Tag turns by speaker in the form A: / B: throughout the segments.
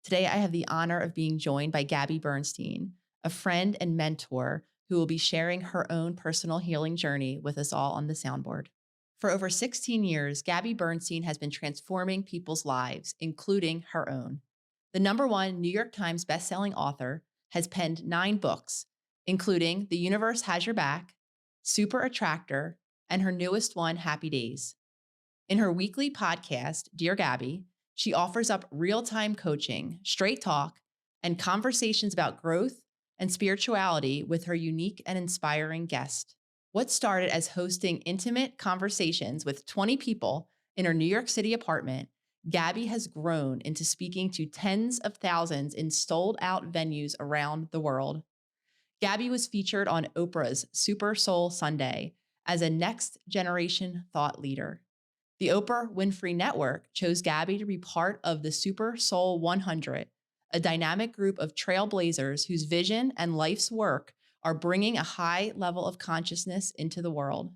A: Today, I have the honor of being joined by Gabby Bernstein, a friend and mentor who will be sharing her own personal healing journey with us all on the soundboard. For over 16 years, Gabby Bernstein has been transforming people's lives, including her own. The #1 New York Times bestselling author has penned 9 books, including The Universe Has Your Back, Super Attractor, and her newest one, Happy Days. In her weekly podcast, Dear Gabby, she offers up real-time coaching, straight talk, and conversations about growth and spirituality with her unique and inspiring guest. What started as hosting intimate conversations with 20 people in her New York City apartment, Gabby has grown into speaking to tens of thousands in sold-out venues around the world. Gabby was featured on Oprah's Super Soul Sunday as a next-generation thought leader. The Oprah Winfrey Network chose Gabby to be part of the Super Soul 100, a dynamic group of trailblazers whose vision and life's work are bringing a high level of consciousness into the world.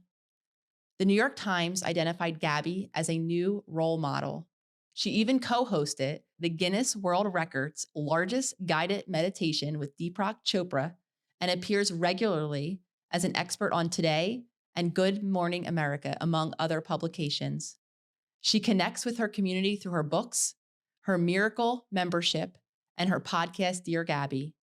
A: The New York Times identified Gabby as a new role model. She even co-hosted the Guinness World Records largest guided meditation with Deepak Chopra and appears regularly as an expert on Today and Good Morning America, among other publications. She connects with her community through her books, her Miracle membership, and her podcast, Dear Gabby.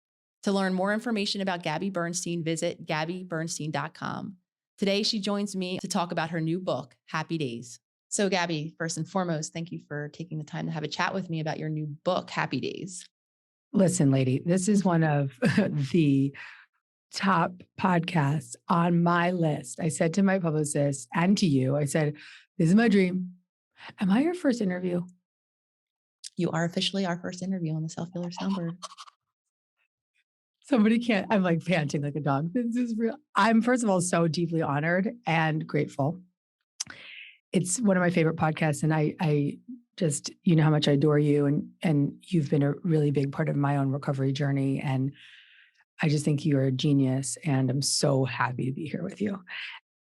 A: To learn more information about Gabby Bernstein, visit gabbybernstein.com. Today, she joins me to talk about her new book, Happy Days. So, Gabby, first and foremost, thank you for taking the time to have a chat with me about your new book, Happy Days.
B: Listen, lady, this is one of the top podcasts on my list. I said to my publicist and to you, I said, this is my dream. Am I your first interview?
A: You are officially our first interview on the Self-Healer Soundboard.
B: Somebody can't, I'm like panting like a dog. This is real. I'm, first of all, so deeply honored and grateful. It's one of my favorite podcasts. And I just, you know how much I adore you. And you've been a really big part of my own recovery journey. And I just think you're a genius. And I'm so happy to be here with you.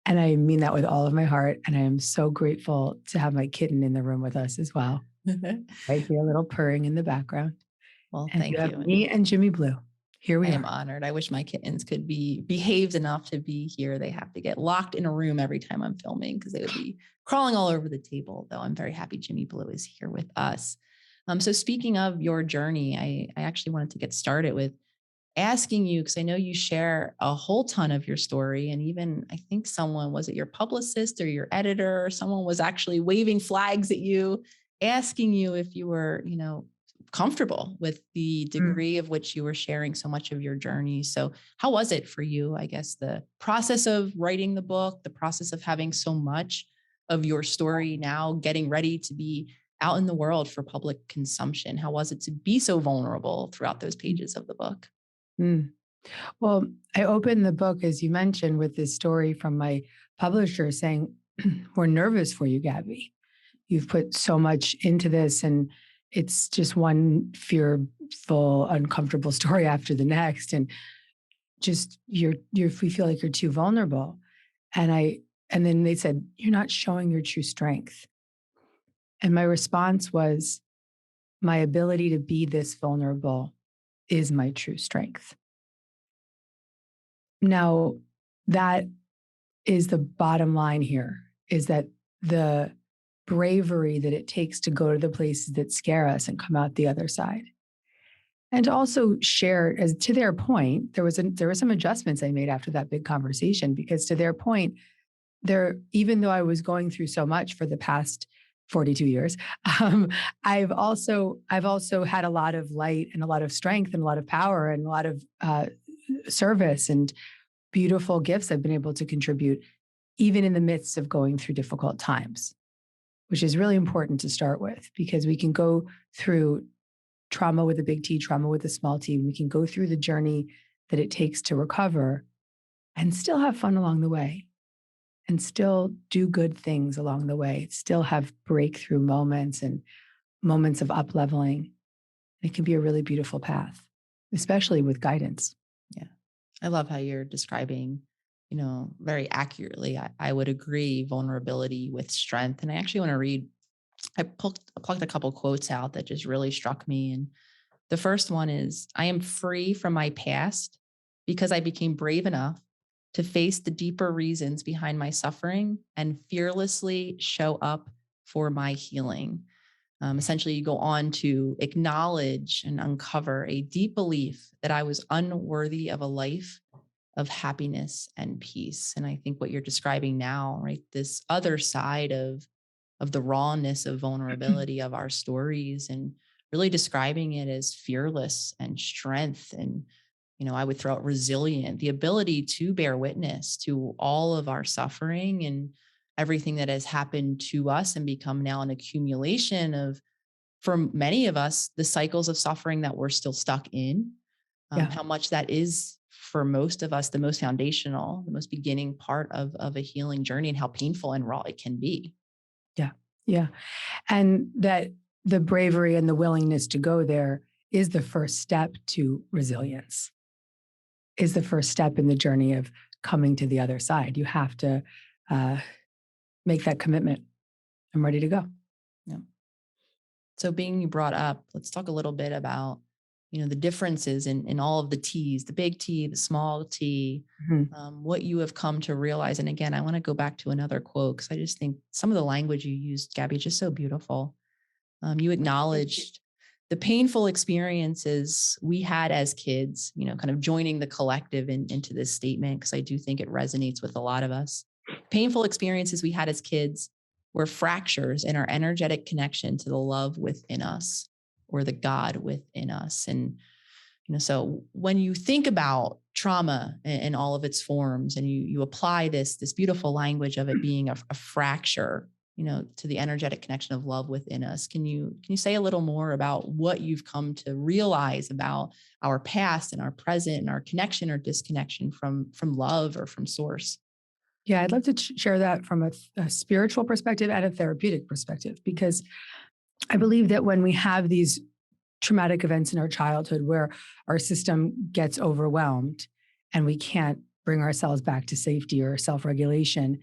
B: And I mean that with all of my heart. And I am so grateful to have my kitten in the room with us as well. I hear a little purring in the background.
A: Well,
B: and
A: thank you.
B: Me and Jimmy Blue. Here we are.
A: I am honored. I wish my kittens could be behaved enough to be here. They have to get locked in a room every time I'm filming because they would be crawling all over the table, though I'm very happy Jimmy Blue is here with us. So speaking of your journey, I actually wanted to get started with asking you, because I know you share a whole ton of your story. And even I think someone, was it your publicist or your editor, or someone was actually waving flags at you, asking you if you were, comfortable with the degree of which you were sharing so much of your journey. So how was it for you? I guess the process of writing the book, the process of having so much of your story now getting ready to be out in the world for public consumption. How was it to be so vulnerable throughout those pages of the book?
B: Well, I opened the book, as you mentioned, with this story from my publisher saying, we're nervous for you, Gabby. You've put so much into this, and it's just one fearful, uncomfortable story after the next. And just we feel like you're too vulnerable. And then they said, you're not showing your true strength. And my response was, my ability to be this vulnerable is my true strength. Now, that is the bottom line here, is that the bravery that it takes to go to the places that scare us and come out the other side. And to also share, as to their point, there were some adjustments I made after that big conversation, because to their point, even though I was going through so much for the past 42 years, I've also had a lot of light and a lot of strength and a lot of power and a lot of service and beautiful gifts I've been able to contribute, even in the midst of going through difficult times, which is really important to start with, because we can go through trauma with a big T, trauma with a small t. We can go through the journey that it takes to recover and still have fun along the way, and still do good things along the way, still have breakthrough moments and moments of up-leveling. It can be a really beautiful path, especially with guidance.
A: Yeah. I love how you're describing, very accurately. I would agree, vulnerability with strength. And I actually want to read, I plucked a couple quotes out that just really struck me. And The first one is I am free from my past because I became brave enough to face the deeper reasons behind my suffering and fearlessly show up for my healing. Essentially, you go on to acknowledge and uncover a deep belief that I was unworthy of a life of happiness and peace. And I think what you're describing now, right, this other side of the rawness of vulnerability of our stories, and really describing it as fearless and strength, and I would throw out resilient, the ability to bear witness to all of our suffering and everything that has happened to us and become now an accumulation of, for many of us, the cycles of suffering that we're still stuck in.
B: Yeah.
A: How much that is for most of us the most foundational, the most beginning part of a healing journey, and how painful and raw it can be.
B: Yeah. Yeah. And that the bravery and the willingness to go there is the first step to resilience, is the first step in the journey of coming to the other side. You have to make that commitment. I'm ready to go.
A: Yeah. So being you brought up, let's talk a little bit about, the differences in all of the T's, the big T, the small T,
B: Mhm.
A: what you have come to realize. And again, I want to go back to another quote because I just think some of the language you used, Gabby, is just so beautiful. You acknowledged the painful experiences we had as kids, kind of joining the collective into this statement, because I do think it resonates with a lot of us. Painful experiences we had as kids were fractures in our energetic connection to the love within us, or the God within us. And so when you think about trauma in all of its forms, and you apply this beautiful language of it being a fracture, to the energetic connection of love within us, can you say a little more about what you've come to realize about our past and our present and our connection or disconnection from love or from source?
B: Yeah, I'd love to share that from a spiritual perspective and a therapeutic perspective, because I believe that when we have these traumatic events in our childhood where our system gets overwhelmed and we can't bring ourselves back to safety or self-regulation,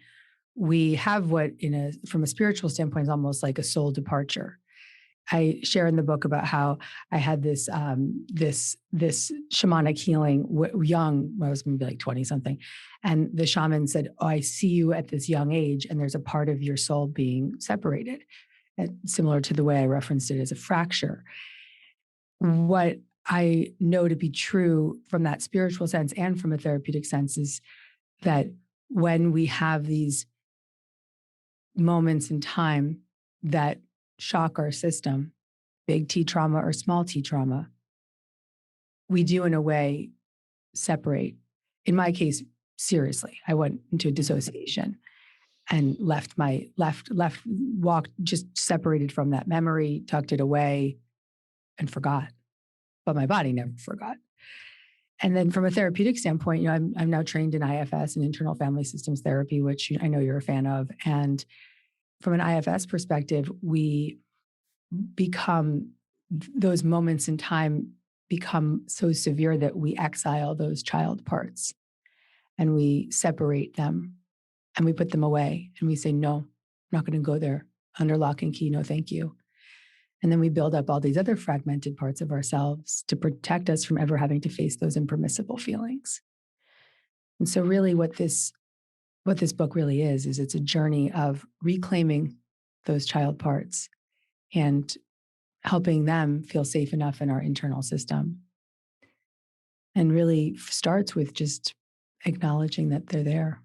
B: we have what from a spiritual standpoint is almost like a soul departure. I share in the book about how I had this shamanic healing young, I was maybe like 20 something. And the shaman said, "Oh, I see you at this young age, and there's a part of your soul being separated." Similar to the way I referenced it as a fracture. What I know to be true from that spiritual sense and from a therapeutic sense is that when we have these moments in time that shock our system, big T trauma or small T trauma, we do in a way separate. In my case, seriously, I went into dissociation and walked, just separated from that memory, tucked it away and forgot. But my body never forgot. And then from a therapeutic standpoint, I'm now trained in IFS and internal family systems therapy, which I know you're a fan of. And from an IFS perspective, we become those moments in time become so severe that we exile those child parts and we separate them and we put them away and we say, no, I'm not going to go there. Under lock and key, no, thank you. And then we build up all these other fragmented parts of ourselves to protect us from ever having to face those impermissible feelings. And so really what this book really is it's a journey of reclaiming those child parts and helping them feel safe enough in our internal system. And really starts with just acknowledging that they're there,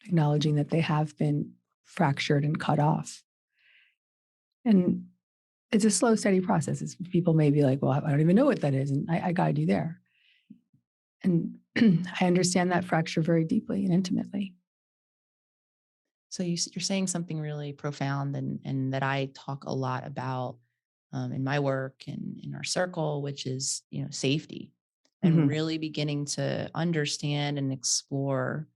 B: acknowledging that they have been fractured and cut off. And it's a slow, steady process. People may be like, well, I don't even know what that is. And I guide you there. And I understand that fracture very deeply and intimately.
A: So you're saying something really profound, and that I talk a lot about in my work and in our circle, which is safety, and
B: Mhm.
A: really beginning to understand and explore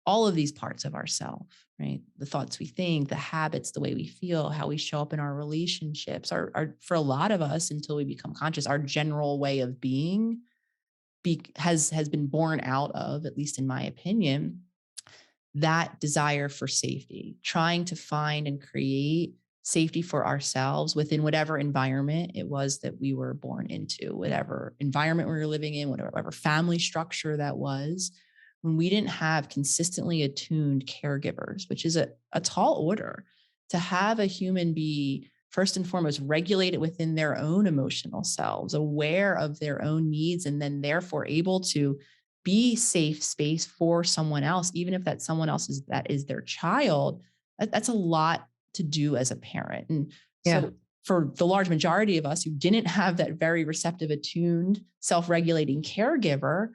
A: all of these parts of ourself, right? The thoughts we think, the habits, the way we feel, how we show up in our relationships, our for a lot of us, until we become conscious, our general way of being has been born out of, at least in my opinion, that desire for safety, trying to find and create safety for ourselves within whatever environment it was that we were born into, whatever environment we were living in, whatever family structure that was. When we didn't have consistently attuned caregivers, which is a tall order, to have a human be first and foremost regulated within their own emotional selves, aware of their own needs, and then therefore able to be safe space for someone else, even if that someone else is their child. That's a lot to do as a parent. And
B: Yeah.
A: so for the large majority of us who didn't have that very receptive, attuned, self-regulating caregiver,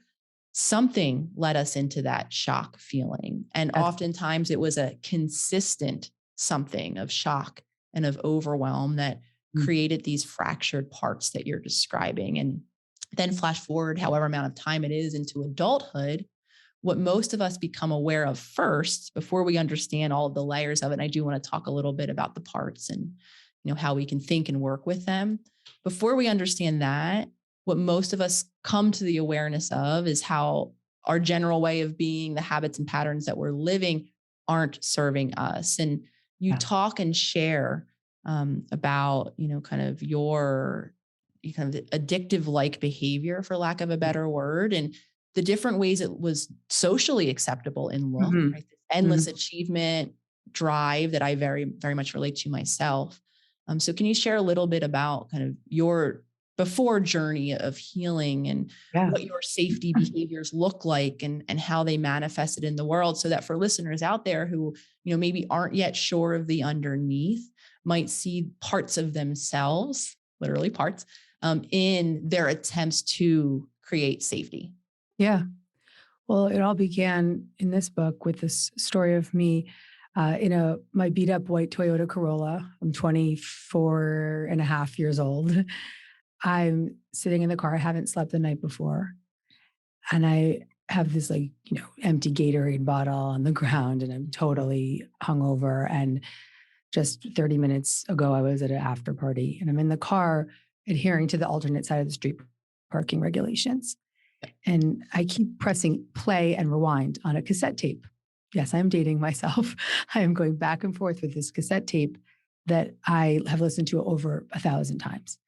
A: something led us into that shock feeling. And
B: That's,
A: oftentimes it was a consistent something of shock and of overwhelm that
B: mm,
A: created these fractured parts that you're describing. And then flash forward however amount of time it is into adulthood, what most of us become aware of first before we understand all of the layers of it. And I do want to talk a little bit about the parts and how we can think and work with them. Before we understand that, what most of us come to the awareness of is how our general way of being, the habits and patterns that we're living aren't serving us. And you
B: yeah.
A: talk and share about, kind of your kind of addictive like behavior, for lack of a better word, and the different ways it was socially acceptable in look,
B: Mhm.
A: right? This endless
B: Mhm.
A: achievement drive that I very, very much relate to myself. So can you share a little bit about kind of your before journey of healing and
B: Yeah.
A: what your safety behaviors look like and how they manifested in the world, so that for listeners out there who, maybe aren't yet sure of the underneath, might see parts of themselves, literally parts, in their attempts to create safety?
B: Yeah. Well, it all began in this book with this story of me in my beat up white Toyota Corolla. I'm 24 and a half years old. I'm sitting in the car. I haven't slept the night before. And I have this empty Gatorade bottle on the ground and I'm totally hungover. And just 30 minutes ago, I was at an after party and I'm in the car adhering to the alternate side of the street parking regulations. And I keep pressing play and rewind on a cassette tape. Yes, I'm dating myself. I am going back and forth with this cassette tape that I have listened to over 1,000 times.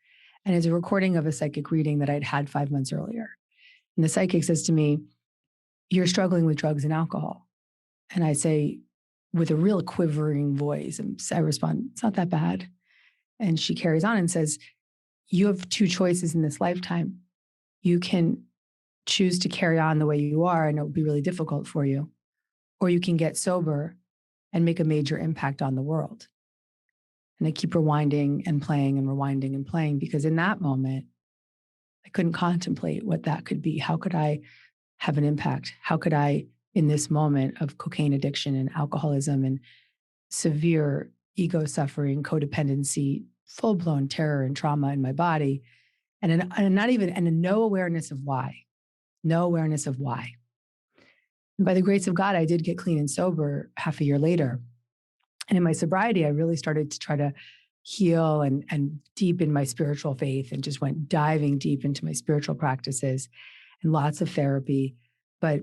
B: And it's a recording of a psychic reading that I'd had 5 months earlier. And the psychic says to me, "You're struggling with drugs and alcohol." And I say, with a real quivering voice, and I respond, "It's not that bad." And she carries on and says, "You have two choices in this lifetime. You can choose to carry on the way you are, and it will be really difficult for you, or you can get sober and make a major impact on the world." And I keep rewinding and playing and rewinding and playing because in that moment, I couldn't contemplate what that could be. How could I have an impact? How could I, in this moment of cocaine addiction and alcoholism and severe ego suffering, codependency, full blown terror and trauma in my body, and not even, and a no awareness of why, no awareness of why. And by the grace of God, I did get clean and sober half a year later. And in my sobriety, I really started to try to heal and deepen my spiritual faith and just went diving deep into my spiritual practices and lots of therapy. But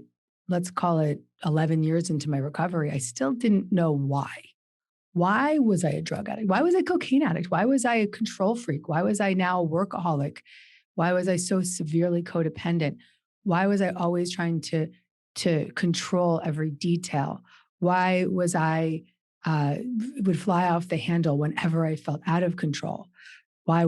B: let's call it 11 years into my recovery, I still didn't know why. Why was I a drug addict? Why was I a cocaine addict? Why was I a control freak? Why was I now a workaholic? Why was I so severely codependent? Why was I always trying to control every detail? Why was I uh, would fly off the handle whenever I felt out of control? Why?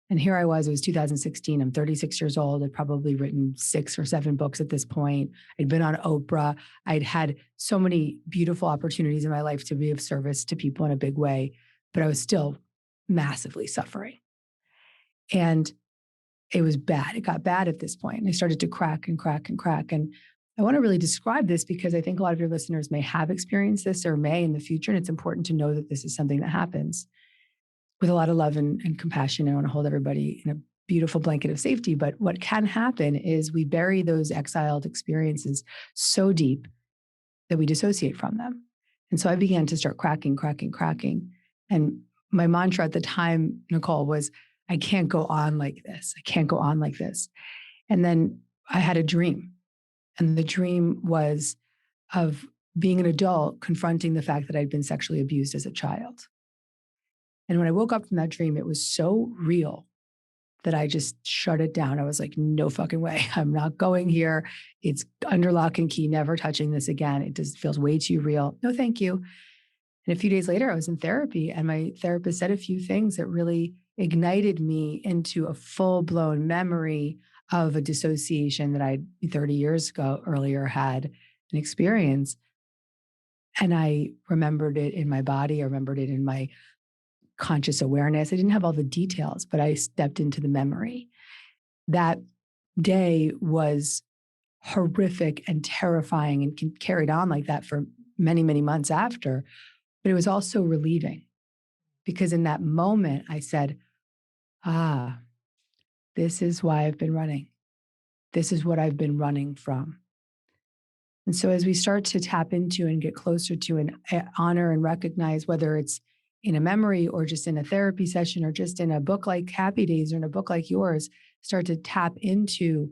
B: And here I was, it was 2016. I'm 36 years old. I'd probably written 6 or 7 books at this point. I'd been on Oprah. I'd had so many beautiful opportunities in my life to be of service to people in a big way, but I was still massively suffering. And it was bad. It got bad at this point. And I started to crack and crack and crack. And I want to really describe this because I think a lot of your listeners may have experienced this or may in the future. And it's important to know that this is something that happens with a lot of love and compassion. I want to hold everybody in a beautiful blanket of safety. But what can happen is we bury those exiled experiences so deep that we dissociate from them. And so I began to start cracking, cracking, cracking. And my mantra at the time, Nicole, was, I can't go on like this. I can't go on like this. And then I had a dream. And the dream was of being an adult, confronting the fact that I'd been sexually abused as a child. And when I woke up from that dream, it was so real that I just shut it down. I was like, no fucking way. I'm not going here. It's under lock and key, never touching this again. It just feels way too real. No, thank you. And a few days later, I was in therapy, and my therapist said a few things that really ignited me into a full blown memory of a dissociation that I 30 years ago earlier had an experience. And I remembered it in my body. I remembered it in my conscious awareness. I didn't have all the details, but I stepped into the memory. That day was horrific and terrifying and carried on like that for many, many months after. But it was also relieving because in that moment I said, ah, this is why I've been running. This is what I've been running from. And so as we start to tap into and get closer to and honor and recognize, whether it's in a memory or just in a therapy session or just in a book like Happy Days or in a book like yours, start to tap into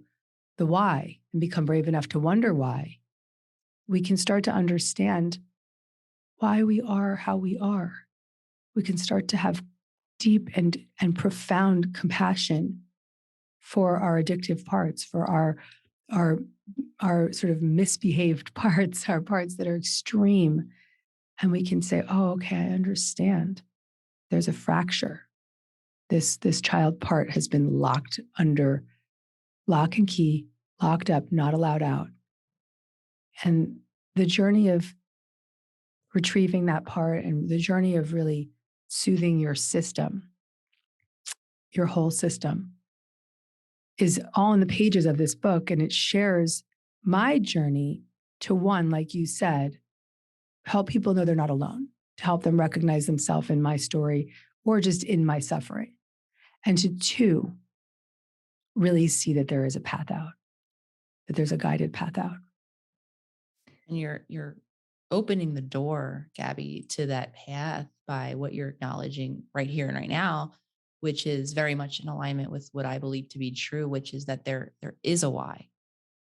B: the why and become brave enough to wonder why, we can start to understand why we are how we are. We can start to have deep and profound compassion for our addictive parts, for our our sort of misbehaved parts, our parts that are extreme. And we can say, oh, okay, I understand. There's a fracture. This child part has been locked under lock and key, locked up, not allowed out. And the journey of retrieving that part and the journey of really soothing your system, your whole system, is all in the pages of this book. And it shares my journey to, one, like you said, help people know they're not alone, to help them recognize themselves in my story or just in my suffering. And to two, really see that there is a path out, that there's a guided path out.
A: And you're opening the door, Gabby, to that path by what you're acknowledging right here and right now, which is very much in alignment with what I believe to be true, which is that there is a why,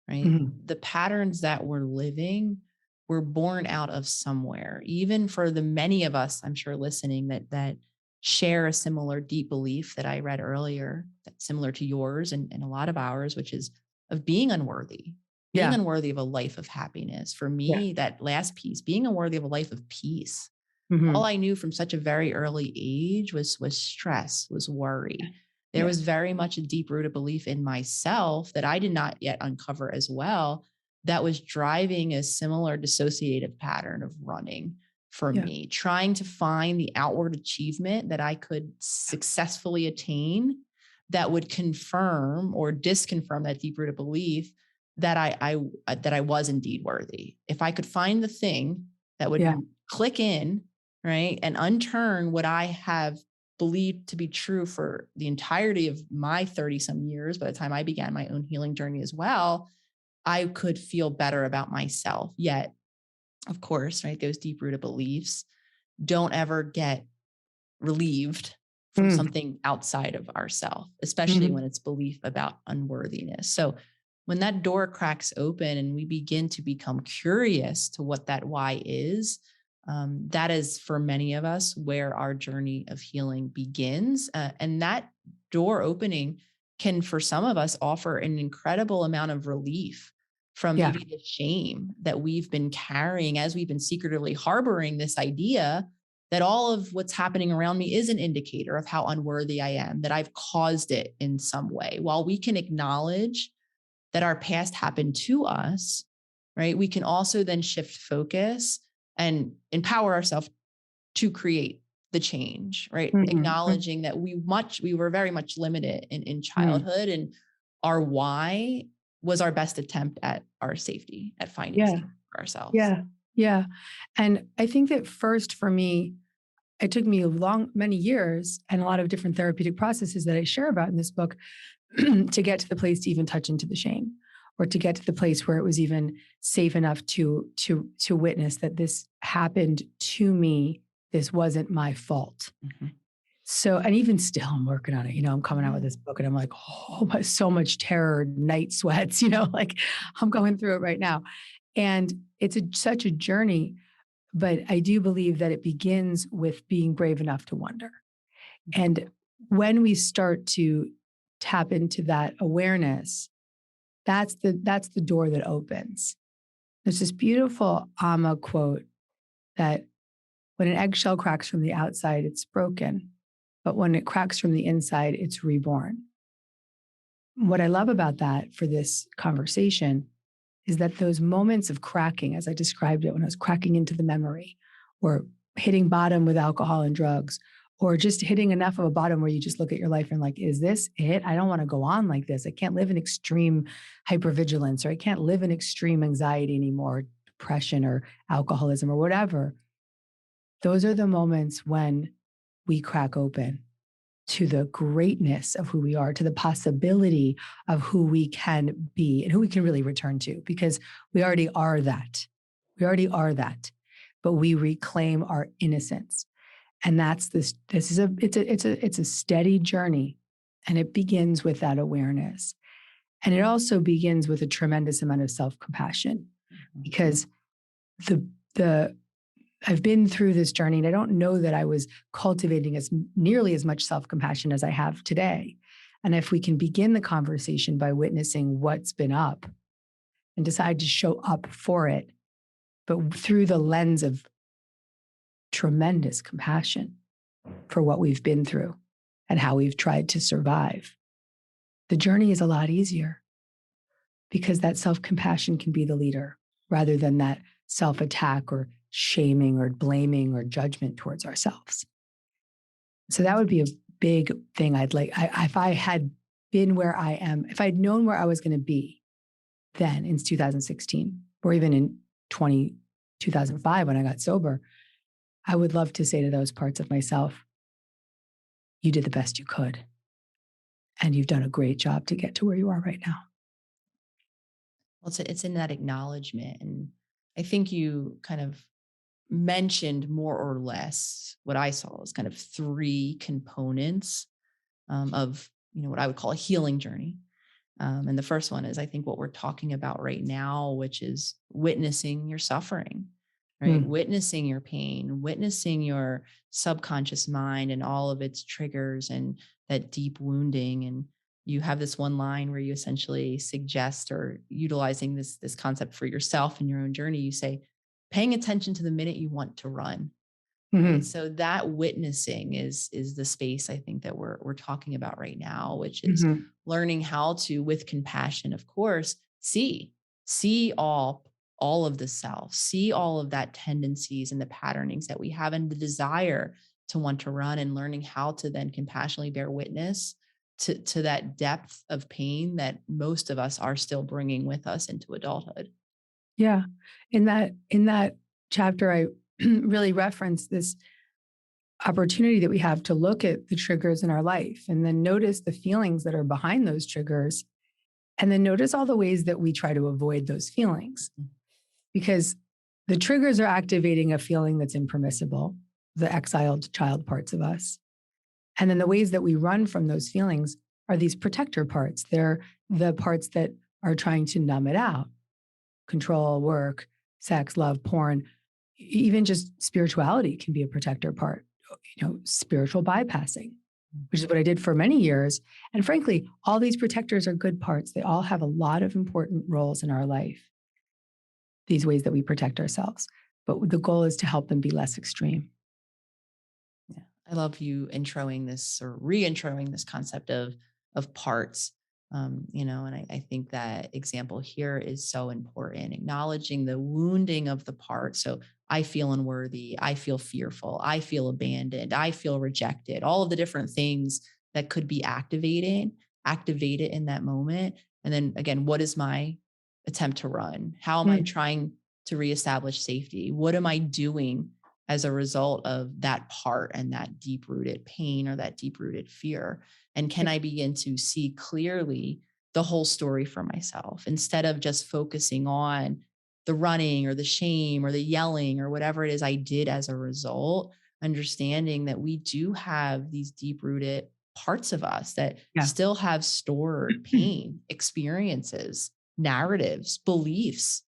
A: right?
B: Mhm.
A: The patterns that we're living were born out of somewhere. Even for the many of us, I'm sure listening, that share a similar deep belief that I read earlier, that's similar to yours and a lot of ours, which is of being
B: Yeah.
A: unworthy of a life of happiness. For
B: Yeah.
A: me, that last piece, being unworthy of a life of peace. All
B: Mhm.
A: I knew from such a very early age was stress, was worry. There
B: Yeah.
A: was very much a deep rooted belief in myself that I did not yet uncover as well, that was driving a similar dissociative pattern of running for
B: Yeah.
A: me, trying to find the outward achievement that I could successfully attain that would confirm or disconfirm that deep rooted belief that I was indeed worthy. If I could find the thing that would
B: Yeah.
A: click in, right, and unturn what I have believed to be true for the entirety of my 30 some years, by the time I began my own healing journey as well, I could feel better about myself. Yet, of course, right, those deep rooted beliefs don't ever get relieved from
B: Mm.
A: something outside of ourselves, especially when
B: Mhm.
A: it's belief about unworthiness. So when that door cracks open and we begin to become curious to what that why is, that is for many of us where our journey of healing begins. And that door opening can, for some of us, offer an incredible amount of relief from
B: Yeah.
A: maybe the shame that we've been carrying as we've been secretly harboring this idea that all of what's happening around me is an indicator of how unworthy I am, that I've caused it in some way. While we can acknowledge that our past happened to us, right, we can also then shift focus and empower ourselves to create the change, right?
B: Mhm. Mm.
A: Acknowledging that we were very much limited in
B: Mm.
A: childhood, and our why was our best attempt at our safety, at finding
B: Yeah.
A: safety for ourselves.
B: Yeah. Yeah. And I think that first for me, it took me many years and a lot of different therapeutic processes that I share about in this book to get to the place to even touch into the shame or to get to the place where it was even safe enough to witness that this happened to me. This wasn't my fault.
A: Mhm.
B: So, and even still, I'm working on it. I'm coming out with
A: Yeah.
B: this book and I'm like, oh, so much terror, night sweats, like I'm going through it right now. And it's such a journey, but I do believe that it begins with being brave enough to wonder. And when we start to tap into that awareness, that's the door that opens. There's this beautiful Amma quote that when an eggshell cracks from the outside, it's broken. But when it cracks from the inside, it's reborn. What I love about that for this conversation is that those moments of cracking, as I described it when I was cracking into the memory, or hitting bottom with alcohol and drugs, or just hitting enough of a bottom where you just look at your life and like, is this it? I don't want to go on like this. I can't live in extreme hypervigilance, or I can't live in extreme anxiety anymore, depression or alcoholism or whatever. Those are the moments when we crack open to the greatness of who we are, to the possibility of who we can be and who we can really return to, because we already are that. We already are that, but we reclaim our innocence. And that's it's a steady journey. And it begins with that awareness. And it also begins with a tremendous amount of self-compassion, because the I've been through this journey, and I don't know that I was cultivating as nearly as much self-compassion as I have today. And if we can begin the conversation by witnessing what's been up and decide to show up for it, but through the lens of tremendous compassion for what we've been through and how we've tried to survive, the journey is a lot easier, because that self-compassion can be the leader rather than that self-attack or shaming or blaming or judgment towards ourselves. So that would be a big thing I'd like. If I had been where I am, if I'd known where I was going to be then in 2016, or even in 2005 when I got sober, I would love to say to those parts of myself, you did the best you could. And you've done a great job to get to where you are right now.
A: Well, it's in that acknowledgement. And I think you kind of mentioned more or less what I saw as kind of three components of, what I would call a healing journey. And the first one is, I think, what we're talking about right now, which is witnessing your suffering, right?
B: Mm.
A: Witnessing your pain, witnessing your subconscious mind and all of its triggers and that deep wounding. And you have this one line where you essentially suggest, or utilizing this concept for yourself in your own journey, you say, paying attention to the minute you want to run. Right.
B: Mm-hmm.
A: So that witnessing is the space I think that we're talking about right now, which is
B: Mm-hmm.
A: learning how to, with compassion, of course, see all of the self, see all of that tendencies and the patternings that we have and the desire to want to run, and learning how to then compassionately bear witness to that depth of pain that most of us are still bringing with us into adulthood.
B: Yeah. In that chapter, I really reference this opportunity that we have to look at the triggers in our life and then notice the feelings that are behind those triggers, and then notice all the ways that we try to avoid those feelings, because the triggers are activating a feeling that's impermissible, the exiled child parts of us. And then the ways that we run from those feelings are these protector parts. They're the parts that are trying to numb it out: control, work, sex, love, porn. Even just spirituality can be a protector part, spiritual bypassing, which is what I did for many years. And frankly, all these protectors are good parts. They all have a lot of important roles in our life, these ways that we protect ourselves. But the goal is to help them be less extreme.
A: Yeah. I love you introing this, or re-introing this concept of parts. And I think that example here is so important, acknowledging the wounding of the part. So I feel unworthy, I feel fearful, I feel abandoned, I feel rejected, all of the different things that could be activate it in that moment. And then again, what is my attempt to run? How am I
B: Mm.
A: trying to reestablish safety? What am I doing as a result of that part and that deep rooted pain or that deep rooted fear? And can I begin to see clearly the whole story for myself, instead of just focusing on the running or the shame or the yelling or whatever it is I did as a result? Understanding that we do have these deep rooted parts of us that
B: Yeah.
A: still have stored pain, experiences, narratives, beliefs.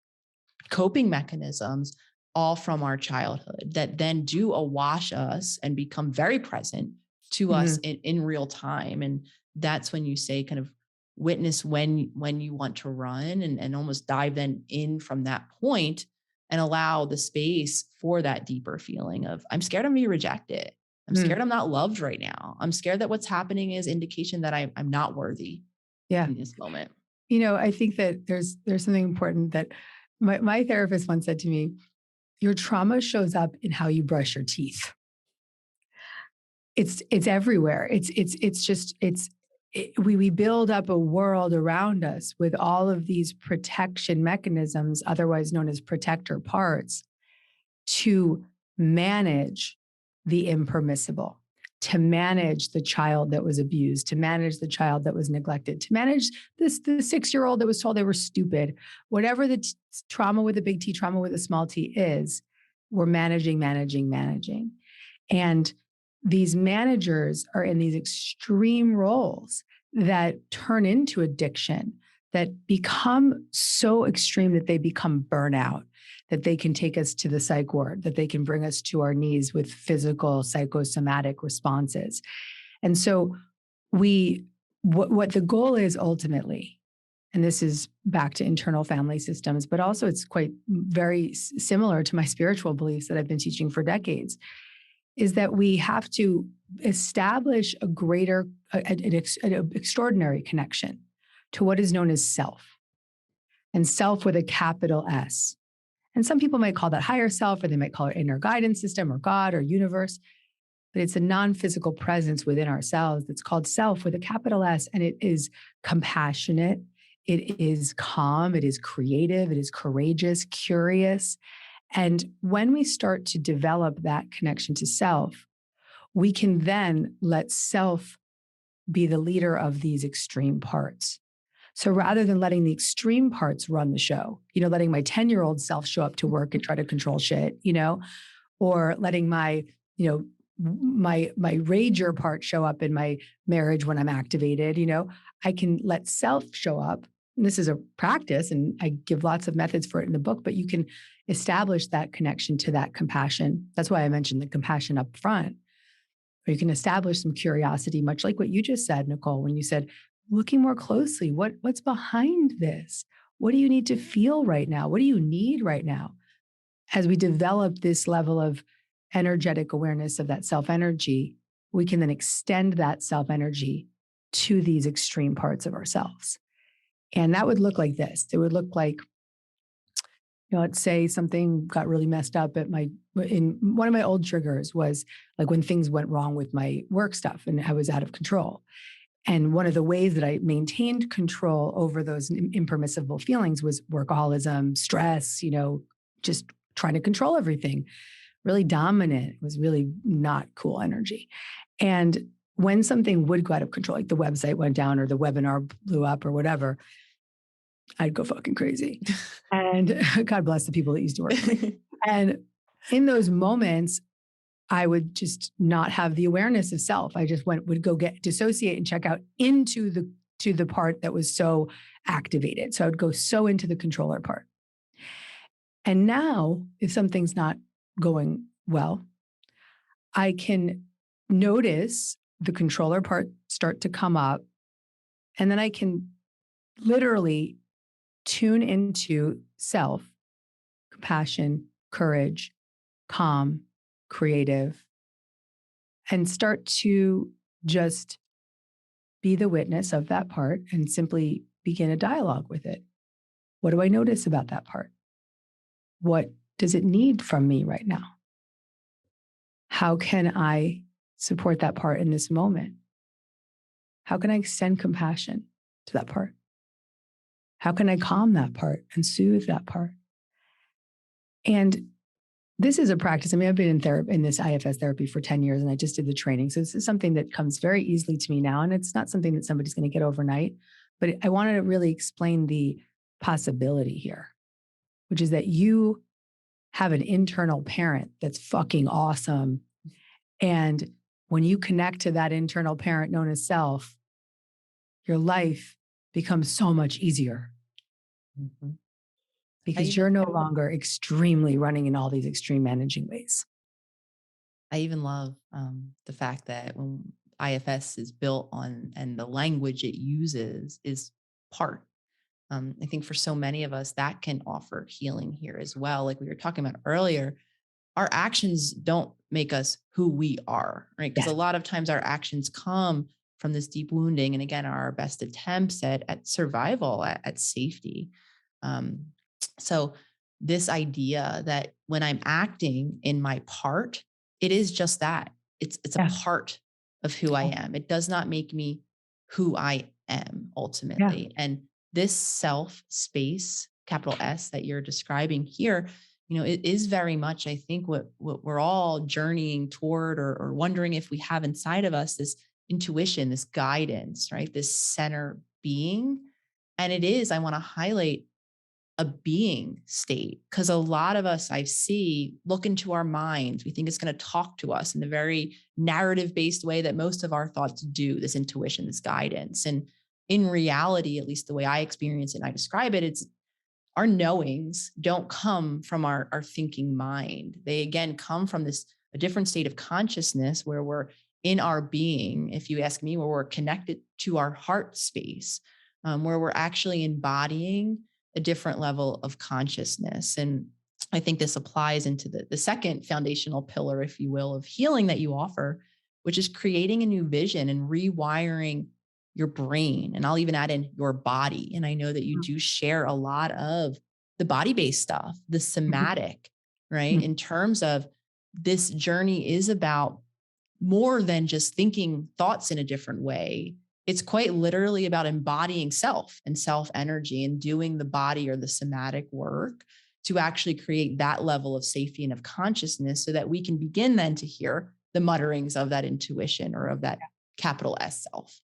A: coping mechanisms, all from our childhood, that then do awash us and become very present to us in real time. And that's when you say kind of witness when you want to run, and almost dive then in from that point and allow the space for that deeper feeling of, I'm scared I'm gonna be rejected. I'm scared I'm not loved right now. I'm scared that what's happening is indication that I'm not worthy
B: Yeah.
A: in this moment.
B: I think that there's something important that my therapist once said to me: your trauma shows up in how you brush your teeth. It's everywhere. We build up a world around us with all of these protection mechanisms, otherwise known as protector parts, to manage the impermissible, to manage the child that was abused, to manage the child that was neglected, to manage the 6-year-old that was told they were stupid. Whatever the trauma with a big T, trauma with a small t is, we're managing. And these managers are in these extreme roles that turn into addiction, that become so extreme that they become burnout, that they can take us to the psych ward, that they can bring us to our knees with physical psychosomatic responses. And so what the goal is ultimately, and this is back to internal family systems, but also it's quite very similar to my spiritual beliefs that I've been teaching for decades, is that we have to establish an extraordinary connection to what is known as self, and self with a capital S. And some people might call that higher self, or they might call it inner guidance system, or God, or universe. But it's a non-physical presence within ourselves that's called self with a capital S. And it is compassionate. It is calm. It is creative. It is courageous, curious. And when we start to develop that connection to self, we can then let self be the leader of these extreme parts. So rather than letting the extreme parts run the show, letting my 10-year-old self show up to work and try to control shit, or letting my rager part show up in my marriage when I'm activated, I can let self show up. And this is a practice, and I give lots of methods for it in the book, but you can establish that connection to that compassion. That's why I mentioned the compassion up front. Or you can establish some curiosity, much like what you just said, Nicole, when you said, looking more closely, what's behind this? What do you need to feel right now? What do you need right now? As we develop this level of energetic awareness of that self-energy, we can then extend that self-energy to these extreme parts of ourselves. And that would look like this. It would look like, let's say something got really messed up in one of my old triggers was like when things went wrong with my work stuff and I was out of control. And one of the ways that I maintained control over those impermissible feelings was workaholism, stress, just trying to control everything. Really dominant. It was really not cool energy. And when something would go out of control, like the website went down or the webinar blew up or whatever, I'd go fucking crazy. And God bless the people that used to work with me. And in those moments, I would just not have the awareness of self. I just would go dissociate and check out into the part that was so activated. So I would go so into the controller part. And now, if something's not going well, I can notice the controller part start to come up, and then I can literally tune into self, compassion, courage, calm, creative, and start to just be the witness of that part and simply begin a dialogue with it. What do I notice about that part? What does it need from me right now? How can I support that part in this moment? How can I extend compassion to that part? How can I calm that part and soothe that part? And this is a practice. I mean, I've been in this IFS therapy for 10 years, and I just did the training. So this is something that comes very easily to me now. And it's not something that somebody's going to get overnight, but I wanted to really explain the possibility here, which is that you have an internal parent that's fucking awesome. And when you connect to that internal parent known as self, your life becomes so much easier.
A: Mhm. I
B: because
A: even
B: you're no longer extremely running in all these extreme managing ways.
A: I even love the fact that when IFS is built on and the language it uses is part. I think for so many of us, that can offer healing here as well. Like we were talking about earlier, our actions don't make us who we are, right? Because a
B: Yes.
A: lot of times our actions come from this deep wounding. And again, our best attempts at survival, at safety. Um, so this idea that when I'm acting in my part, it is just that. It's a
B: Yeah.
A: part of who I
B: Yeah.
A: am. It does not make me who I am
B: Yeah.
A: ultimately. And this self space, capital S, that you're describing here, it is very much, I think, what we're all journeying toward, or wondering if we have inside of us, this intuition, this guidance, right? This center being. And it is, I want to highlight, a being state, because a lot of us I see look into our minds. We think it's going to talk to us in the very narrative based way that most of our thoughts do, this intuition, this guidance. And in reality, at least the way I experience it and I describe it, it's our knowings don't come from our thinking mind. They again come from a different state of consciousness where we're in our being, if you ask me, where we're connected to our heart space, where we're actually embodying a different level of consciousness. And I think this applies into the second foundational pillar, if you will, of healing that you offer, which is creating a new vision and rewiring your brain. And I'll even add in your body. And I know that you do share a lot of the body based stuff, the somatic, right?
B: Mhm.
A: In terms of this journey is about more than just thinking thoughts in a different way. It's quite literally about embodying self and self energy and doing the body or the somatic work to actually create that level of safety and of consciousness so that we can begin then to hear the mutterings of that intuition or of that capital S self.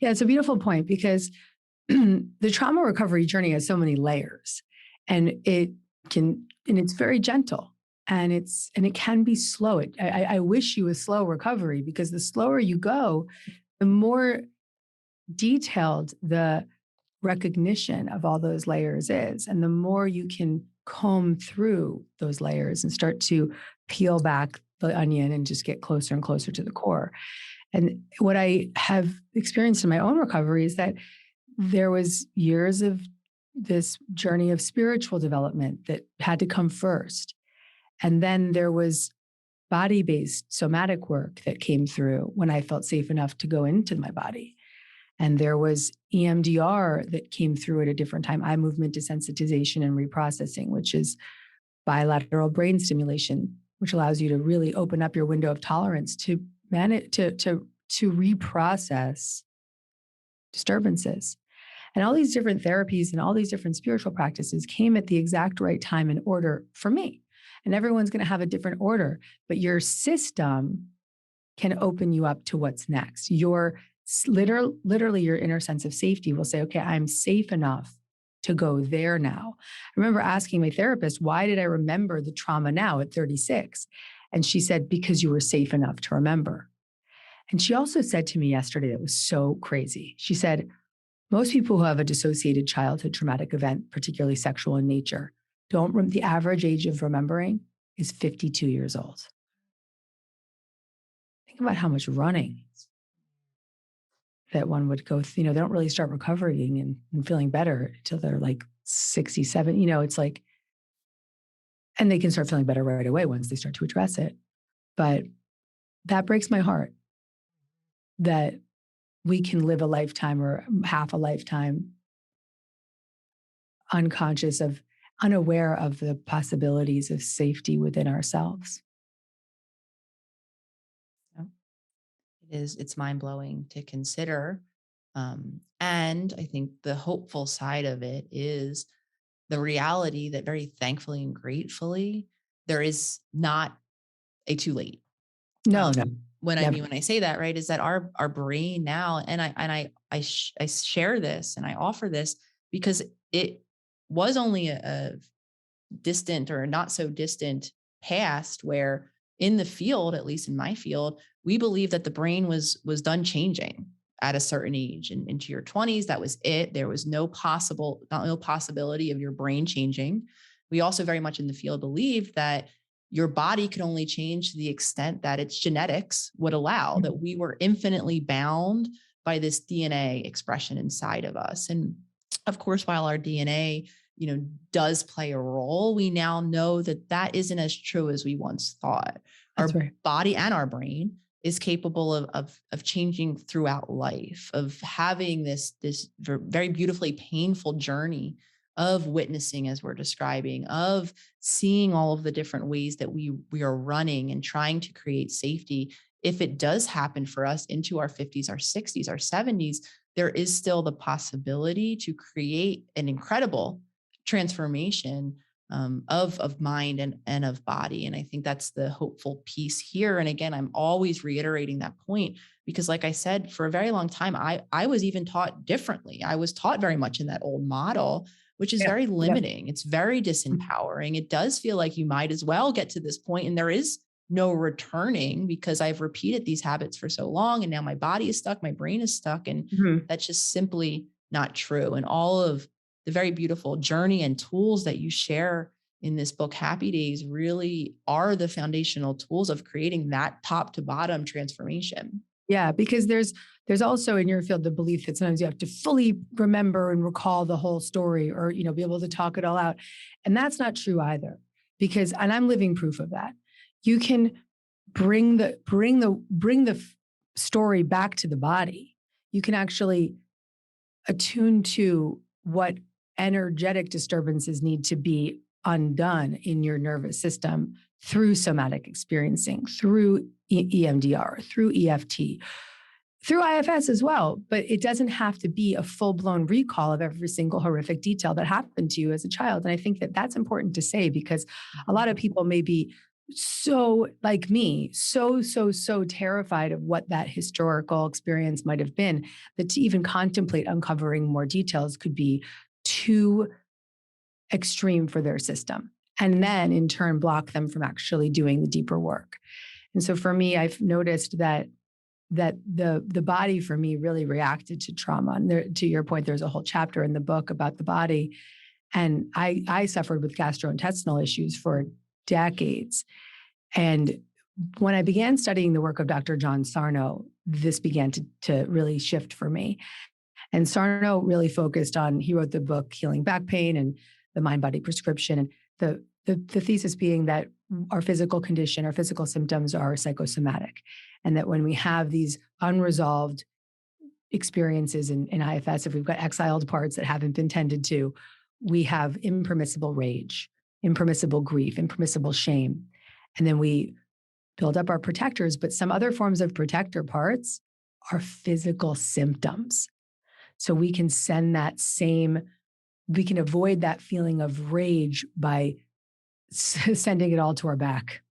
B: Yeah, it's a beautiful point because the trauma recovery journey has so many layers, and it's very gentle, and it can be slow. I wish you a slow recovery, because the slower you go, the more detailed the recognition of all those layers is, and the more you can comb through those layers and start to peel back the onion and just get closer and closer to the core. And what I have experienced in my own recovery is that there was years of this journey of spiritual development that had to come first. And then there was body-based somatic work that came through when I felt safe enough to go into my body. And there was EMDR that came through at a different time, eye movement desensitization and reprocessing, which is bilateral brain stimulation, which allows you to really open up your window of tolerance to manage to reprocess disturbances. And all these different therapies and all these different spiritual practices came at the exact right time and order for me. And everyone's going to have a different order, but your system can open you up to what's next. Literally your inner sense of safety will say, okay, I'm safe enough to go there now. I remember asking my therapist, why did I remember the trauma now at 36? And she said, because you were safe enough to remember. And she also said to me yesterday, that was so crazy. She said, most people who have a dissociated childhood traumatic event, particularly sexual in nature, the average age of remembering is 52 years old. Think about how much running that one would go through. They don't really start recovering and feeling better until they're like 67. It's like, and they can start feeling better right away once they start to address it. But that breaks my heart that we can live a lifetime or half a lifetime unaware of the possibilities of safety within ourselves.
A: Yeah. It's mind blowing to consider. And I think the hopeful side of it is the reality that very thankfully and gratefully, there is not a too late.
B: No, no,
A: When I
B: never.
A: mean, when I say that, right, is that our brain now, and I share this and I offer this because it was only a distant or not so distant past where in the field, at least in my field, we believe that the brain was done changing at a certain age and into your 20s. That was it. There was no possibility of your brain changing. We also very much in the field believe that your body could only change to the extent that its genetics would allow, that we were infinitely bound by this DNA expression inside of us. And of course, while our DNA, does play a role, we now know that that isn't as true as we once thought.
B: That's
A: Our
B: right.
A: body and our brain is capable of changing throughout life, of having this very beautifully painful journey of witnessing, as we're describing, of seeing all of the different ways that we are running and trying to create safety. If it does happen for us into our 50s, our 60s, our 70s, there is still the possibility to create an incredible transformation of mind and of body. And I think that's the hopeful piece here. And again, I'm always reiterating that point because, like I said, for a very long time, I was even taught differently. I was taught very much in that old model, which is
B: Yeah.
A: very
B: Yeah.
A: limiting. It's very disempowering. It does feel like you might as well get to this point, and there is no returning because I've repeated these habits for so long, and now my body is stuck, my brain is stuck, and
B: Mhm.
A: that's just simply not true. And all of the very beautiful journey and tools that you share in this book, Happy Days, really are the foundational tools of creating that top to bottom transformation.
B: Yeah, because there's also in your field the belief that sometimes you have to fully remember and recall the whole story or be able to talk it all out. And that's not true either. Because and I'm living proof of that. You can bring the story back to the body. You can actually attune to what energetic disturbances need to be undone in your nervous system through somatic experiencing, through EMDR, through EFT, through IFS as well. But it doesn't have to be a full blown recall of every single horrific detail that happened to you as a child. And I think that that's important to say because a lot of people may be so like me, so terrified of what that historical experience might have been that to even contemplate uncovering more details could be too extreme for their system. And then in turn, block them from actually doing the deeper work. And so for me, I've noticed that the body for me really reacted to trauma. And there, to your point, there's a whole chapter in the book about the body. And I suffered with gastrointestinal issues for decades. And when I began studying the work of Dr. John Sarno, this began to really shift for me. And Sarno really focused on, he wrote the book Healing Back Pain and the Mind Body Prescription. And the thesis being that our physical condition, our physical symptoms are psychosomatic. And that when we have these unresolved experiences in IFS, if we've got exiled parts that haven't been tended to, we have impermissible rage, impermissible grief, impermissible shame. And then we build up our protectors, but some other forms of protector parts are physical symptoms. So we can we can avoid that feeling of rage by sending it all to our back.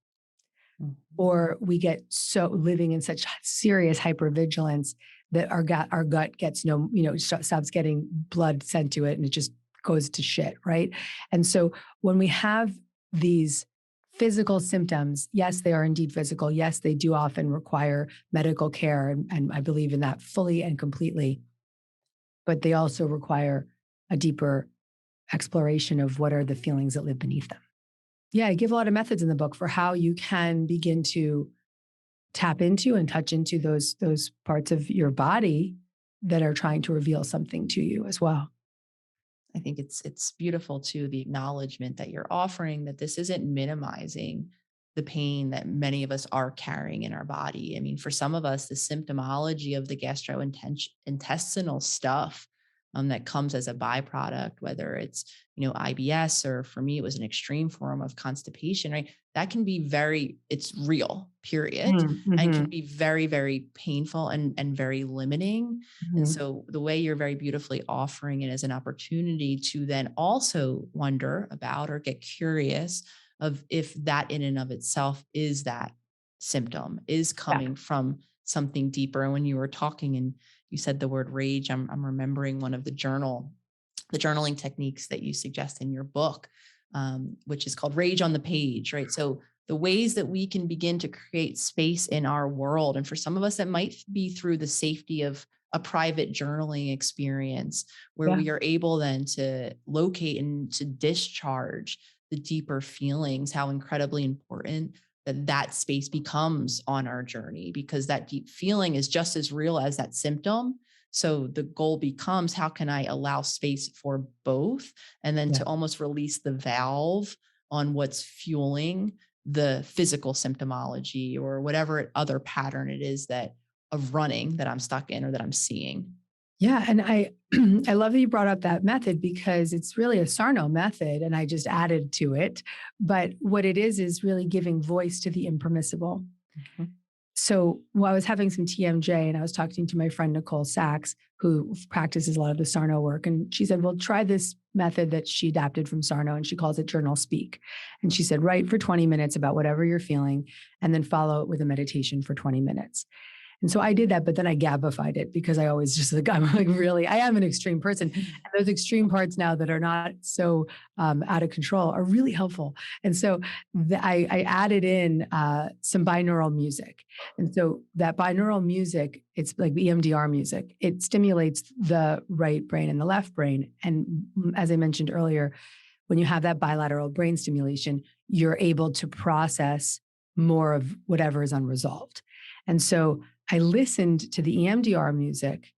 B: Or we get so living in such serious hypervigilance that our gut gets stops getting blood sent to it and it just goes to shit, right? And so when we have these physical symptoms, yes, they are indeed physical. Yes, they do often require medical care, and I believe in that fully and completely. But they also require a deeper exploration of what are the feelings that live beneath them. Yeah, I give a lot of methods in the book for how you can begin to tap into and touch into those parts of your body that are trying to reveal something to you as well.
A: I think it's beautiful too, the acknowledgement that you're offering that this isn't minimizing the pain that many of us are carrying in our body. I mean, for some of us, the symptomology of the gastrointestinal stuff that comes as a byproduct, whether it's, IBS, or for me, it was an extreme form of constipation, right? That can be it's real, period, and can
B: Mm-hmm.
A: be very, very painful and very limiting. And
B: Mm-hmm.
A: so the way you're very beautifully offering it as an opportunity to then also wonder about or get curious of if that in and of itself is that symptom, is
B: Yeah.
A: coming from something deeper. And when you were talking and you said the word rage, I'm remembering one of the journaling techniques that you suggest in your book, which is called Rage on the Page, right? So the ways that we can begin to create space in our world. And for some of us, it might be through the safety of a private journaling experience where
B: Yeah.
A: we are able then to locate and to discharge the deeper feelings, how incredibly important that space becomes on our journey, because that deep feeling is just as real as that symptom. So the goal becomes, how can I allow space for both? And then
B: Yeah.
A: to almost release the valve on what's fueling the physical symptomology or whatever other pattern it is that of running that I'm stuck in or that I'm seeing.
B: Yeah. And I I love that you brought up that method because it's really a Sarno method and I just added to it. But what it is really giving voice to the impermissible.
A: Mhm.
B: So while I was having some TMJ and I was talking to my friend Nicole Sachs, who practices a lot of the Sarno work, and she said, well, try this method that she adapted from Sarno, and she calls it journal speak. And she said, write for 20 minutes about whatever you're feeling, and then follow it with a meditation for 20 minutes. And so I did that, but then I Gabbified it because I always just like, I'm like, really, I am an extreme person. And those extreme parts now that are not so out of control are really helpful. And so I added in some binaural music. And so that binaural music, it's like EMDR music. It stimulates the right brain and the left brain. And as I mentioned earlier, when you have that bilateral brain stimulation, you're able to process more of whatever is unresolved. And so I listened to the EMDR music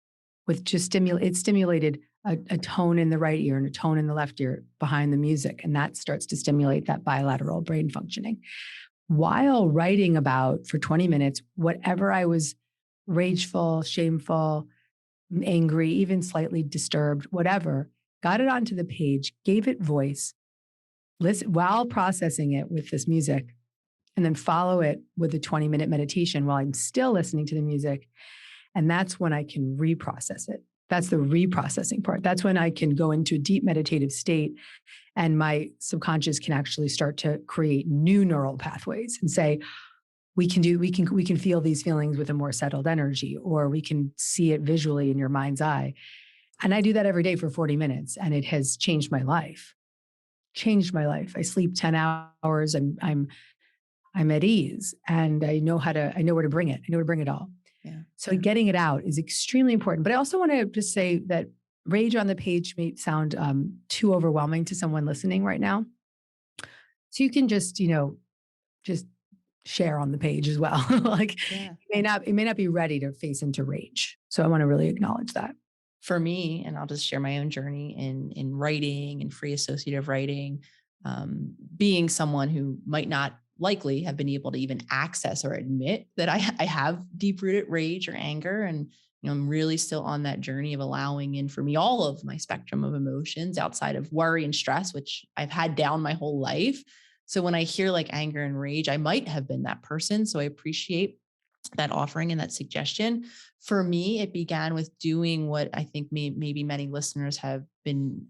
B: with just it stimulated a tone in the right ear and a tone in the left ear behind the music. And that starts to stimulate that bilateral brain functioning. While writing about for 20 minutes, whatever I was rageful, shameful, angry, even slightly disturbed, whatever, got it onto the page, gave it voice, listen while processing it with this music, and then follow it with a 20-minute meditation while I'm still listening to the music. And that's when I can reprocess it. That's the reprocessing part. That's when I can go into a deep meditative state and my subconscious can actually start to create new neural pathways and say, we can feel these feelings with a more settled energy, or we can see it visually in your mind's eye. And I do that every day for 40 minutes and it has changed my life. Changed my life. I sleep 10 hours. I'm at ease and I know where to bring it. I know where to bring it all.
A: Yeah.
B: So getting it out is extremely important. But I also want to just say that rage on the page may sound too overwhelming to someone listening right now. So you can just share on the page as well. Like
A: Yeah.
B: it may not be ready to face into rage. So I want to really acknowledge that.
A: For me, and I'll just share my own journey in writing and free associative writing, being someone who might not likely have been able to even access or admit that I have deep rooted rage or anger. And I'm really still on that journey of allowing in for me all of my spectrum of emotions outside of worry and stress, which I've had down my whole life. So when I hear like anger and rage, I might have been that person. So I appreciate that offering and that suggestion. For me, it began with doing what I think maybe many listeners have been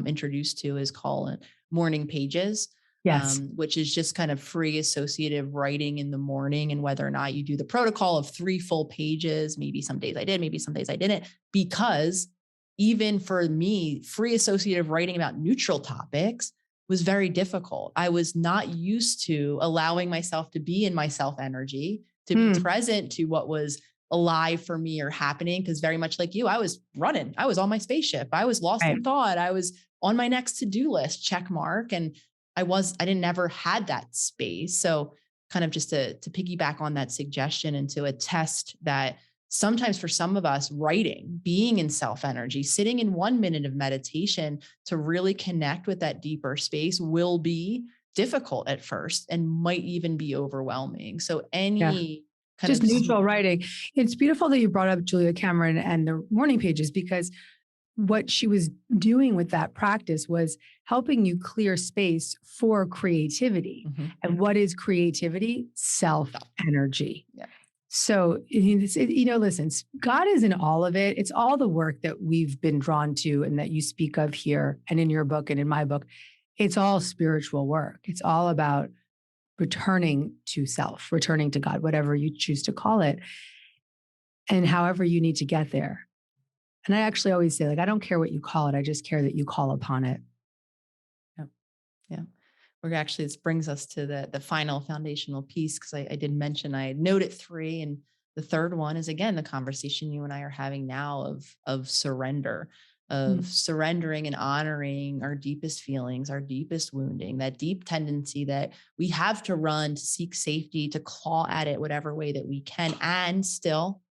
A: introduced to is called morning pages,
B: Yes.
A: which is just kind of free associative writing in the morning. And whether or not you do the protocol of 3 full pages, maybe some days I did, maybe some days I didn't, because even for me, free associative writing about neutral topics was very difficult. I was not used to allowing myself to be in my self energy, to be present to what was alive for me or happening. Cause very much like you, I was running, I was on my spaceship, I was lost
B: Right.
A: in thought, I was on my next to-do list, check mark. And I didn't never had that space. So kind of just to piggyback on that suggestion and to attest that sometimes for some of us, writing, being in self energy, sitting in 1 minute of meditation to really connect with that deeper space will be difficult at first and might even be overwhelming. So
B: Yeah.
A: any kind
B: Just
A: of
B: neutral writing. It's beautiful that you brought up Julia Cameron and the morning pages because what she was doing with that practice was helping you clear space for creativity.
A: Mhm.
B: And what is creativity? Self energy.
A: Yeah.
B: So, listen, God is in all of it. It's all the work that we've been drawn to and that you speak of here and in your book and in my book. It's all spiritual work. It's all about returning to self, returning to God, whatever you choose to call it, and however you need to get there. And I actually always say, like, I don't care what you call it. I just care that you call upon it.
A: Yeah. Yeah. This brings us to the final foundational piece, because I did mention I had noted three, and the third one is again the conversation you and I are having now of surrender, of
B: Mm.
A: surrendering and honoring our deepest feelings, our deepest wounding, that deep tendency that we have to run to seek safety, to claw at it whatever way that we can, and still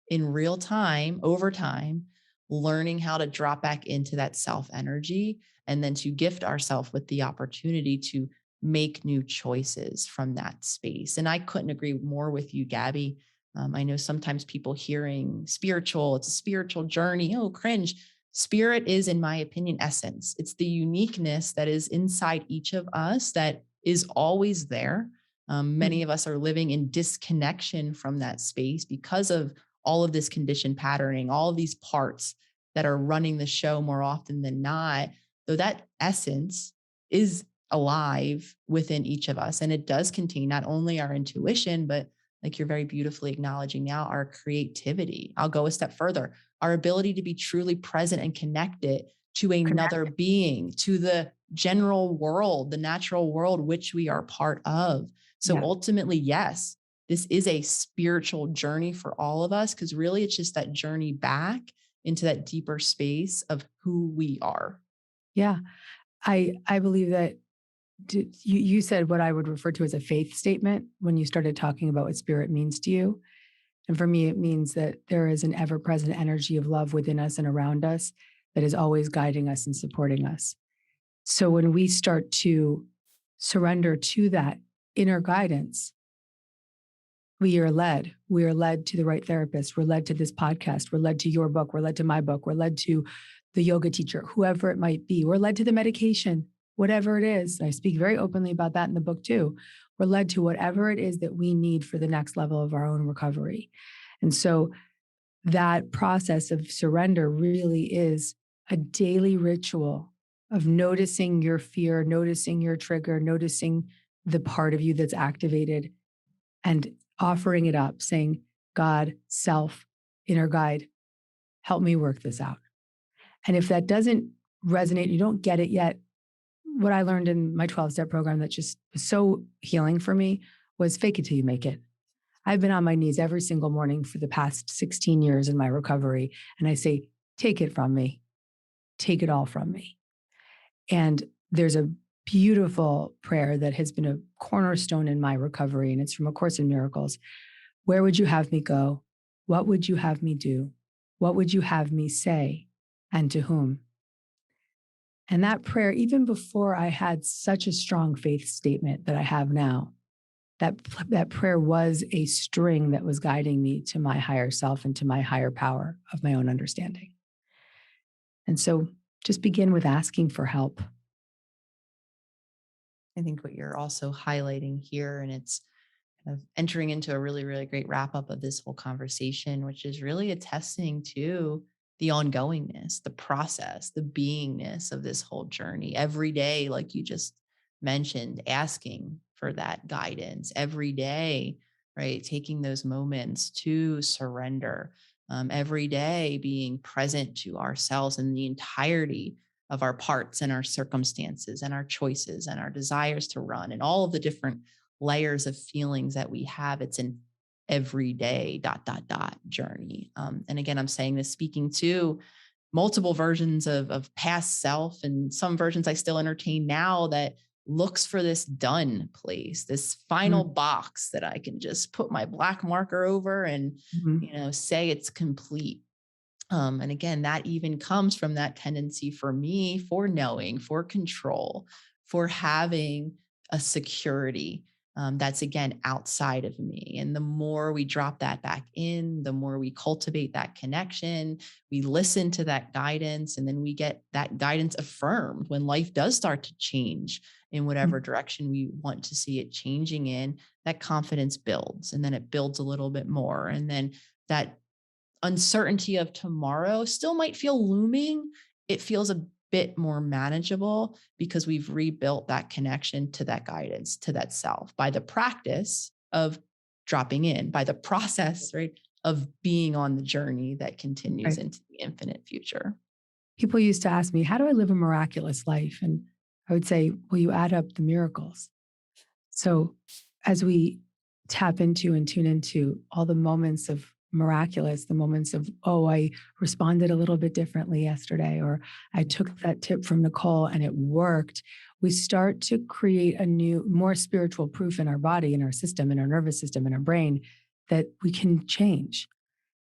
A: in real time, over time, learning how to drop back into that self energy, and then to gift ourselves with the opportunity to make new choices from that space. And I couldn't agree more with you, Gabby. I know sometimes people hearing spiritual, it's a spiritual journey. Oh, cringe. Spirit is, in my opinion, essence. It's the uniqueness that is inside each of us that is always there. Many
B: Mhm.
A: of us are living in disconnection from that space because of all of this conditioned patterning, all of these parts that are running the show more often than not, though that essence is alive within each of us. And it does contain not only our intuition, but like you're very beautifully acknowledging now, our creativity. I'll go a step further, our ability to be truly present and connected to another
B: Connect.
A: being, to the general world, the natural world, which we are part of. So
B: Yeah.
A: ultimately, yes, this is a spiritual journey for all of us, because really it's just that journey back into that deeper space of who we are.
B: Yeah. I believe that you said what I would refer to as a faith statement when you started talking about what spirit means to you. And for me, it means that there is an ever present energy of love within us and around us that is always guiding us and supporting us. So when we start to surrender to that inner guidance, we are led. We are led to the right therapist. We're led to this podcast. We're led to your book. We're led to my book. We're led to the yoga teacher, whoever it might be. We're led to the medication, whatever it is. I speak very openly about that in the book too. We're led to whatever it is that we need for the next level of our own recovery. And so that process of surrender really is a daily ritual of noticing your fear, noticing your trigger, noticing the part of you that's activated, and offering it up, saying, God, self, inner guide, help me work this out. And if that doesn't resonate, you don't get it yet, what I learned in my 12-step program that just was so healing for me was fake it till you make it. I've been on my knees every single morning for the past 16 years in my recovery. And I say, take it from me, take it all from me. And there's a beautiful prayer that has been a cornerstone in my recovery, and it's from A Course in Miracles. Where would you have me go? What would you have me do? What would you have me say? And to whom? And that prayer, even before I had such a strong faith statement that I have now, that prayer was a string that was guiding me to my higher self and to my higher power of my own understanding. And so just begin with asking for help.
A: I think what you're also highlighting here, and it's kind of entering into a really, really great wrap up of this whole conversation, which is really attesting to the ongoingness, the process, the beingness of this whole journey every day, like you just mentioned, asking for that guidance every day, right? Taking those moments to surrender, every day being present to ourselves and the entirety of our parts and our circumstances and our choices and our desires to run and all of the different layers of feelings that we have. It's an everyday journey. And again, I'm saying this speaking to multiple versions of past self, and some versions I still entertain now, that looks for this done place, this final
B: Mhm.
A: box that I can just put my black marker over and,
B: Mhm.
A: say it's complete. And again, that even comes from that tendency for me for knowing, for control, for having a security, that's again outside of me. And the more we drop that back in, the more we cultivate that connection, we listen to that guidance, and then we get that guidance affirmed when life does start to change in
B: Mhm.
A: whatever direction we want to see it changing in. That confidence builds, and then it builds a little bit more. And then that uncertainty of tomorrow still might feel looming. It feels a bit more manageable because we've rebuilt that connection to that guidance, to that self by the practice of dropping in, by the process, right, of being on the journey that continues
B: Right.
A: into the infinite future.
B: People used to ask me, how do I live a miraculous life? And I would say, will you add up the miracles? So as we tap into and tune into all the moments of miraculous, the moments of, oh, I responded a little bit differently yesterday, or I took that tip from Nicole and it worked, we start to create a new, more spiritual proof in our body, in our system, in our nervous system, in our brain that we can change.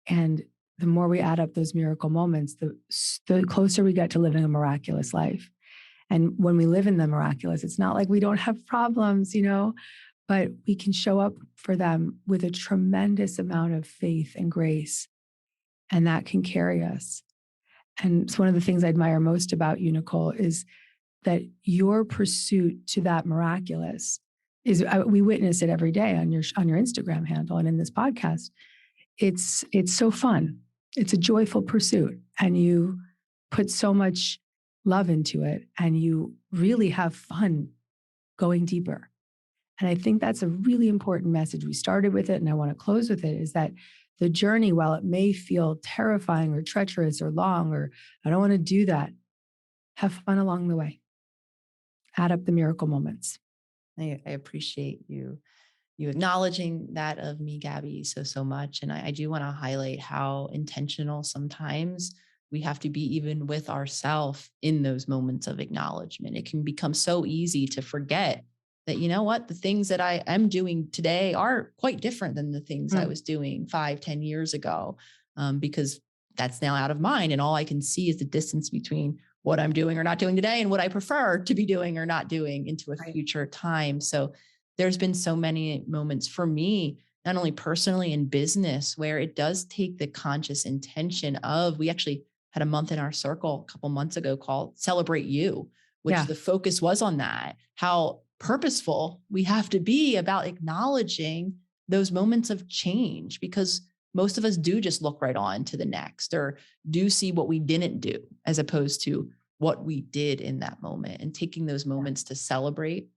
B: And the more we add up those miracle moments, the closer we get to living a miraculous life. And when we live in the miraculous, it's not like we don't have problems, but we can show up for them with a tremendous amount of faith and grace, and that can carry us. And it's one of the things I admire most about you, Nicole, is that your pursuit to that miraculous is, we witness it every day on your Instagram handle and in this podcast. It's so fun. It's a joyful pursuit, and you put so much love into it, and you really have fun going deeper. And I think that's a really important message. We started with it, and I want to close with it, is that the journey, while it may feel terrifying or treacherous or long, or I don't want to do that, have fun along the way. Add up the miracle moments.
A: I appreciate you acknowledging that of me, Gabby, so much. And I do want to highlight how intentional sometimes we have to be even with ourselves in those moments of acknowledgement. It can become so easy to forget that, you know what, the things that I am doing today are quite different than the things I
B: Mm.
A: was doing 5, 10 years ago, because that's now out of mind. And all I can see is the distance between what I'm doing or not doing today and what I prefer to be doing or not doing into a
B: Right.
A: future time. So there's been so many moments for me, not only personally in business, where it does take the conscious intention of, we actually had a month in our circle a couple months ago called Celebrate You, which
B: Yeah.
A: the focus was on that, how purposeful we have to be about acknowledging those moments of change, because most of us do just look right on to the next, or do see what we didn't do as opposed to what we did in that moment. And taking those moments to celebrate,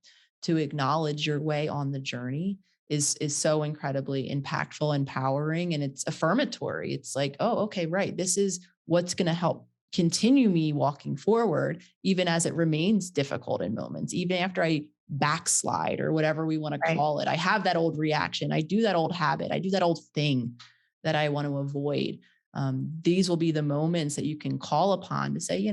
A: to acknowledge your way on the journey is so incredibly impactful, empowering, and it's affirmatory. It's like, oh, okay, right. This is what's going to help continue me walking forward, even as it remains difficult in moments, even after I backslide or whatever we want to
B: Right.
A: call it. I have that old reaction. I do that old habit. I do that old thing that I want to avoid. These will be the moments that you can call upon to say,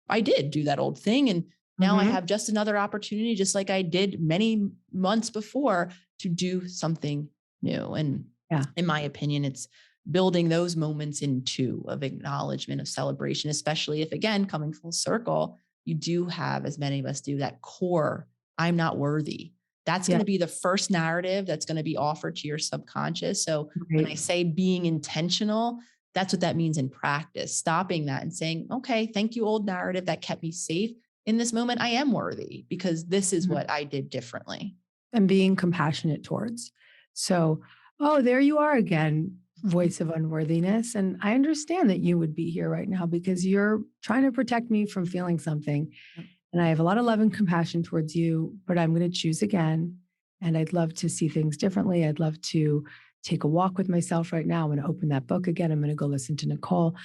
A: I did do that old thing. And now I
B: Mhm.
A: have just another opportunity, just like I did many months before, to do something new. And
B: Yeah.
A: in my opinion, it's building those moments into of acknowledgement, of celebration, especially if, again, coming full circle, you do have, as many of us do, that core, I'm not worthy. That's
B: Yeah.
A: going to be the first narrative that's going to be offered to your subconscious. So when I
B: Right.
A: say being intentional, that's what that means in practice, stopping that and saying, okay, thank you, old narrative that kept me safe. In this moment, I am worthy because this is
B: Mhm.
A: what I did differently.
B: And being compassionate towards. So, oh, there you are again, voice of unworthiness. And I understand that you would be here right now because you're trying to protect me from feeling something.
A: Yep.
B: And I have a lot of love and compassion towards you, but I'm going to choose again. And I'd love to see things differently. I'd love to take a walk with myself right now. I'm going to open that book again. I'm going to go listen to Nicole,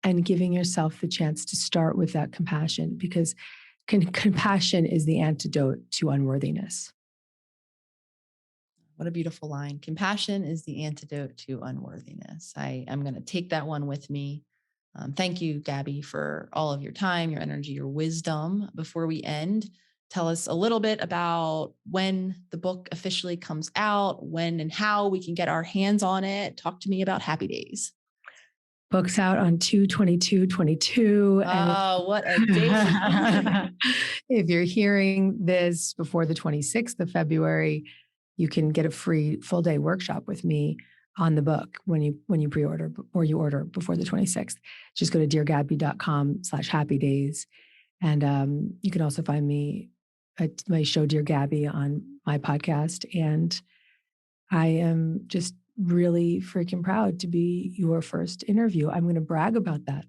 B: and giving yourself the chance to start with that compassion, because compassion is the antidote to unworthiness.
A: What a beautiful line. Compassion is the antidote to unworthiness. I am going to take that one with me. Thank you, Gabby, for all of your time, your energy, your wisdom. Before we end, tell us a little bit about when the book officially comes out, when and how we can get our hands on it. Talk to me about Happy Days.
B: Book's out on 2/22/22. And
A: Oh, what a date.
B: if you're hearing this before the 26th of February, you can get a free full day workshop with me on the book when you pre-order or you order before the 26th. Just go to deargabby.com/happy days. And you can also find me at my show, Dear Gabby, on my podcast. And I am just really freaking proud to be your first interview. I'm going to brag about that.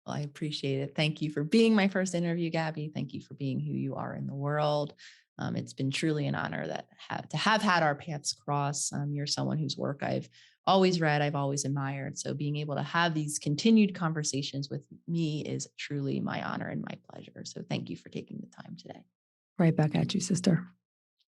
A: Well, I appreciate it. Thank you for being my first interview, Gabby. Thank you for being who you are in the world. It's been truly an honor to have had our paths cross. You're someone whose work I've always read, I've always admired. So being able to have these continued conversations with me is truly my honor and my pleasure. So thank you for taking the time today.
B: Right back at you, sister.